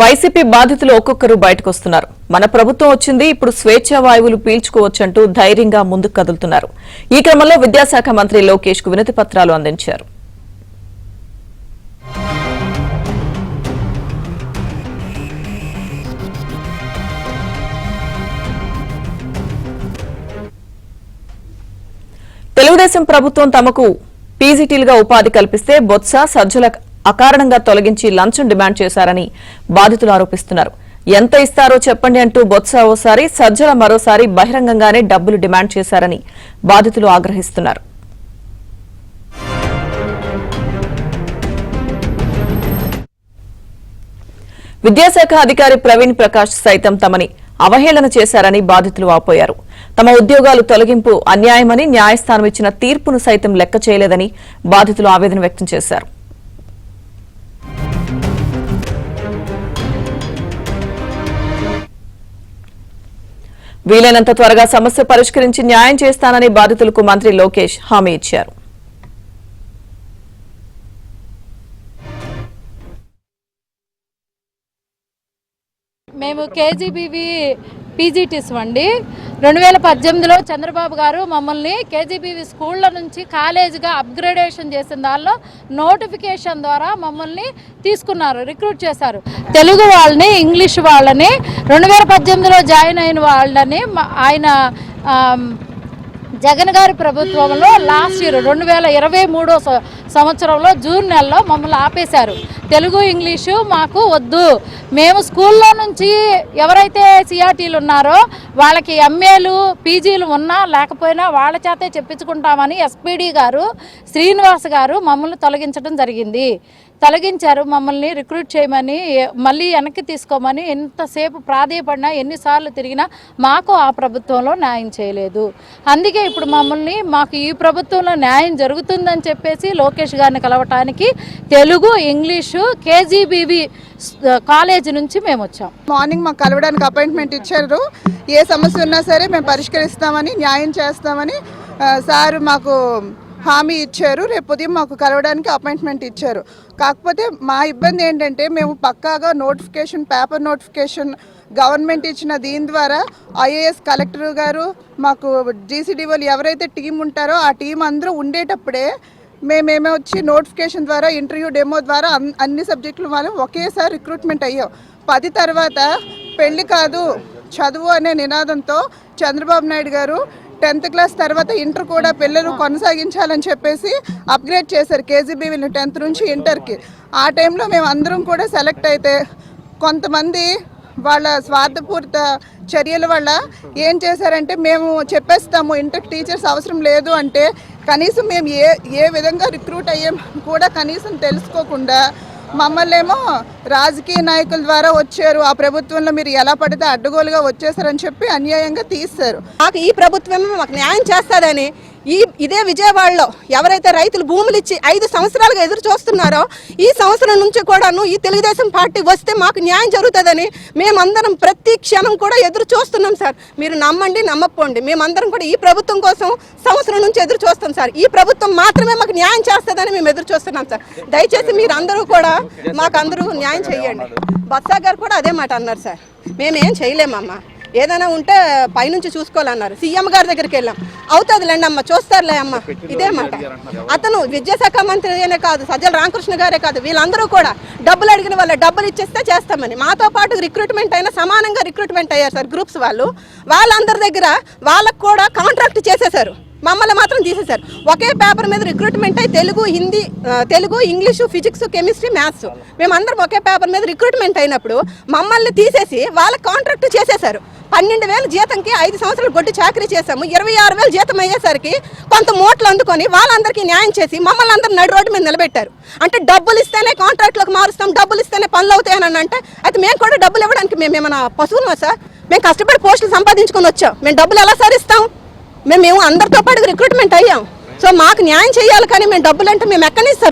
YCP బాధితులు ఒక్కొక్కరు బయటకు వస్తున్నారు. మన ప్రభుత్వం వచ్చింది, ఇప్పుడు స్వేచ్ఛా వాయువులు పీల్చుకోవచ్చంటూ ధైర్యంగా ముందుకు కదులుతున్నారు. ఈ క్రమంలో విద్యాశాఖ మంత్రి లోకేష్ కు వినతి పత్రాలు అందించారు. తెలుగుదేశం ప్రభుత్వం తమకు పీజీటీలుగా ఉపాధి కల్పిస్తే బొత్స సజ్జల అకారణంగా తొలగించి లంచం డిమాండ్ చేశారని బాధితులు ఆరోపిస్తున్నారు. ఎంత ఇస్తారో చెప్పండి అంటూ బొత్స ఓసారి, సజ్జల మరోసారి బహిరంగంగానే డబ్బులు డిమాండ్ చేశారని బాధితులు ఆగ్రహిస్తున్నారు. విద్యాశాఖ అధికారి ప్రవీణ్ ప్రకాష్ సైతం తమని అవహేళన చేశారని బాధితులు వాపోయారు. తమ ఉద్యోగాలు తొలగింపు అన్యాయమని, న్యాయస్థానం ఇచ్చిన తీర్పును సైతం లెక్క చేయలేదని బాధితులు ఆవేదన వ్యక్తం చేశారు. వీలైనంత త్వరగా సమస్య పరిష్కరించి న్యాయం చేస్తానని బాధితులకు మంత్రి లోకేష్ హామీ ఇచ్చారు. మేము కేజీబీవీ పీజీటీస్ అండి. 2018లో చంద్రబాబు గారు మమ్మల్ని కేజీబీవీ స్కూళ్ళ నుంచి కాలేజీగా అప్గ్రేడేషన్ చేసిన దానిలో నోటిఫికేషన్ ద్వారా మమ్మల్ని తీసుకున్నారు, రిక్రూట్ చేశారు. తెలుగు వాళ్ళని, ఇంగ్లీష్ వాళ్ళని, 2018లో జాయిన్ అయిన వాళ్ళని ఆయన జగన్ గారి ప్రభుత్వంలో లాస్ట్ ఇయర్ 2023 సంవత్సరంలో జూన్ నెలలో మమ్మల్ని ఆపేశారు. తెలుగు ఇంగ్లీషు మాకు వద్దు, మేము స్కూల్లో నుంచి ఎవరైతే సిఆర్టీలు ఉన్నారో వాళ్ళకి ఎంఏలు పీజీలు ఉన్నా లేకపోయినా వాళ్ళ చేతే చెప్పించుకుంటామని ఎస్పీడీ గారు శ్రీనివాస్ గారు మమ్మల్ని తొలగించడం జరిగింది. తొలగించారు. మమ్మల్ని రిక్రూట్ చేయమని, మళ్ళీ వెనక్కి తీసుకోమని ఎంతసేపు ప్రాధేయపడినా, ఎన్నిసార్లు తిరిగినా మాకు ఆ ప్రభుత్వంలో న్యాయం చేయలేదు. అందుకే ఇప్పుడు మాకు ఈ ప్రభుత్వంలో న్యాయం జరుగుతుందని చెప్పేసి లోకేష్ గారిని కలవటానికి తెలుగు ఇంగ్లీషు కేజీబీవీ కాలేజీ నుంచి మేము వచ్చాం. మార్నింగ్ మాకు కలవడానికి అపాయింట్మెంట్ ఇచ్చారు. ఏ సమస్య ఉన్నా సరే మేము పరిష్కరిస్తామని, న్యాయం చేస్తామని సార్ మాకు హామీ ఇచ్చారు. రేపు ఉదయం మాకు కలవడానికి అపాయింట్మెంట్ ఇచ్చారు. కాకపోతే మా ఇబ్బంది ఏంటంటే మేము పక్కాగా నోటిఫికేషన్, పేపర్ నోటిఫికేషన్ గవర్నమెంట్ ఇచ్చిన దీని ద్వారా ఐఏఎస్ కలెక్టర్ గారు, మాకు జీసీడీఓలు ఎవరైతే టీం ఉంటారో ఆ టీం అందరూ ఉండేటప్పుడే మేమేమో వచ్చి నోటిఫికేషన్ ద్వారా, ఇంటర్వ్యూ డెమో ద్వారా అన్ని సబ్జెక్టులు మనం ఒకేసారి రిక్రూట్మెంట్ అయ్యాం. 10 తర్వాత పెళ్లి కాదు చదువు అనే నినాదంతో చంద్రబాబు నాయుడు గారు 10th క్లాస్ తర్వాత ఇంటర్ కూడా పిల్లలు కొనసాగించాలని చెప్పేసి అప్గ్రేడ్ చేశారు కేజీబీవీని 10th నుంచి ఇంటర్కి. ఆ టైంలో మేము అందరం కూడా సెలెక్ట్ అయితే కొంతమంది వాళ్ళ స్వార్థపూరిత చర్యల వల్ల ఏం చేశారంటే, మేము చెప్పేస్తాము ఇంటర్ టీచర్స్ అవసరం లేదు అంటే కనీసం మేము ఏ విధంగా రిక్రూట్ అయ్యాం కూడా కనీసం తెలుసుకోకుండా మమ్మల్ని ఏమో రాజకీయ నాయకుల ద్వారా వచ్చారు, ఆ ప్రభుత్వంలో మీరు ఎలా పడితే అడ్డగోలుగా వచ్చేసారని చెప్పి అన్యాయంగా తీస్తారు. మాకు ఈ ప్రభుత్వం మాకు న్యాయం చేస్తుందని ఇదే విజయవాడలో ఎవరైతే రైతులు భూములు ఇచ్చి 5 సంవత్సరాలుగా ఎదురు చూస్తున్నారో ఈ సంవత్సరం నుంచి కూడాను ఈ తెలుగుదేశం పార్టీ వస్తే మాకు న్యాయం జరుగుతుందని మేమందరం ప్రతి క్షణం కూడా ఎదురు చూస్తున్నాం సార్. మీరు నమ్మండి నమ్మకపోండి, మేమందరం కూడా ఈ ప్రభుత్వం కోసం సంవత్సరం నుంచి ఎదురు చూస్తాం సార్. ఈ ప్రభుత్వం మాత్రమే మాకు న్యాయం చేస్తుందని మేము ఎదురు చూస్తున్నాం సార్. దయచేసి మీరు అందరూ కూడా మాకు అందరూ న్యాయం చేయండి. బత్సా గారు కూడా అదే మాట అన్నారు సార్, మేమేం చేయలేమమ్మా, ఏదైనా ఉంటే పైనుంచి చూసుకోవాలన్నారు. సీఎం గారి దగ్గరికి వెళ్ళాం, అవుతుందిలేండి అమ్మ, చూస్తారులే అమ్మ, ఇదే మాట. అతను విద్యాశాఖ మంత్రి కాదు, సజ్జల రామకృష్ణ గారే కాదు, వీళ్ళందరూ కూడా డబ్బులు అడిగిన వాళ్ళ డబ్బులు ఇచ్చేస్తే చేస్తామని మాతో పాటు రిక్రూట్మెంట్ అయినా సమానంగా రిక్రూట్మెంట్ అయ్యారు సార్. గ్రూప్స్ వాళ్ళందరి దగ్గర వాళ్ళకు కూడా కాంట్రాక్ట్ చేసేశారు, మమ్మల్ని మాత్రం తీసేశారు. ఒకే పేపర్ మీద రిక్రూట్మెంట్ అయ్యి Telugu English physics chemistry maths మేమందరం ఒకే పేపర్ మీద రిక్రూట్మెంట్ అయినప్పుడు మమ్మల్ని తీసేసి వాళ్ళకి కాంట్రాక్ట్ చేసేశారు. 12,000 జీతంకి 5 సంవత్సరాలు గొడ్డు చాకరీ చేశాము. 26,000 జీతం అయ్యేసరికి కొంత మూటలు అందుకొని వాళ్ళందరికీ న్యాయం చేసి మమ్మల్ని అందరూ నడి రోడ్డు మీద నిలబెట్టారు. అంటే డబ్బులు ఇస్తేనే కాంట్రాక్ట్లోకి మారుస్తాం, డబ్బులు ఇస్తేనే పనులు అవుతాయని అంటే అయితే మేము కూడా డబ్బులు ఇవ్వడానికి మేము ఏమైనా పశువులమా సార్? మేము కష్టపడి పోస్టులు సంపాదించుకొని వచ్చాం, మేము డబ్బులు ఎలా సార్ ఇస్తాం? మేము అందరితో పాటు రిక్రూట్మెంట్ అయ్యాం. సో మాకు న్యాయం చేయాలి, కానీ మేము డబ్బులు అంటే మేము ఎక్కడి నుంచి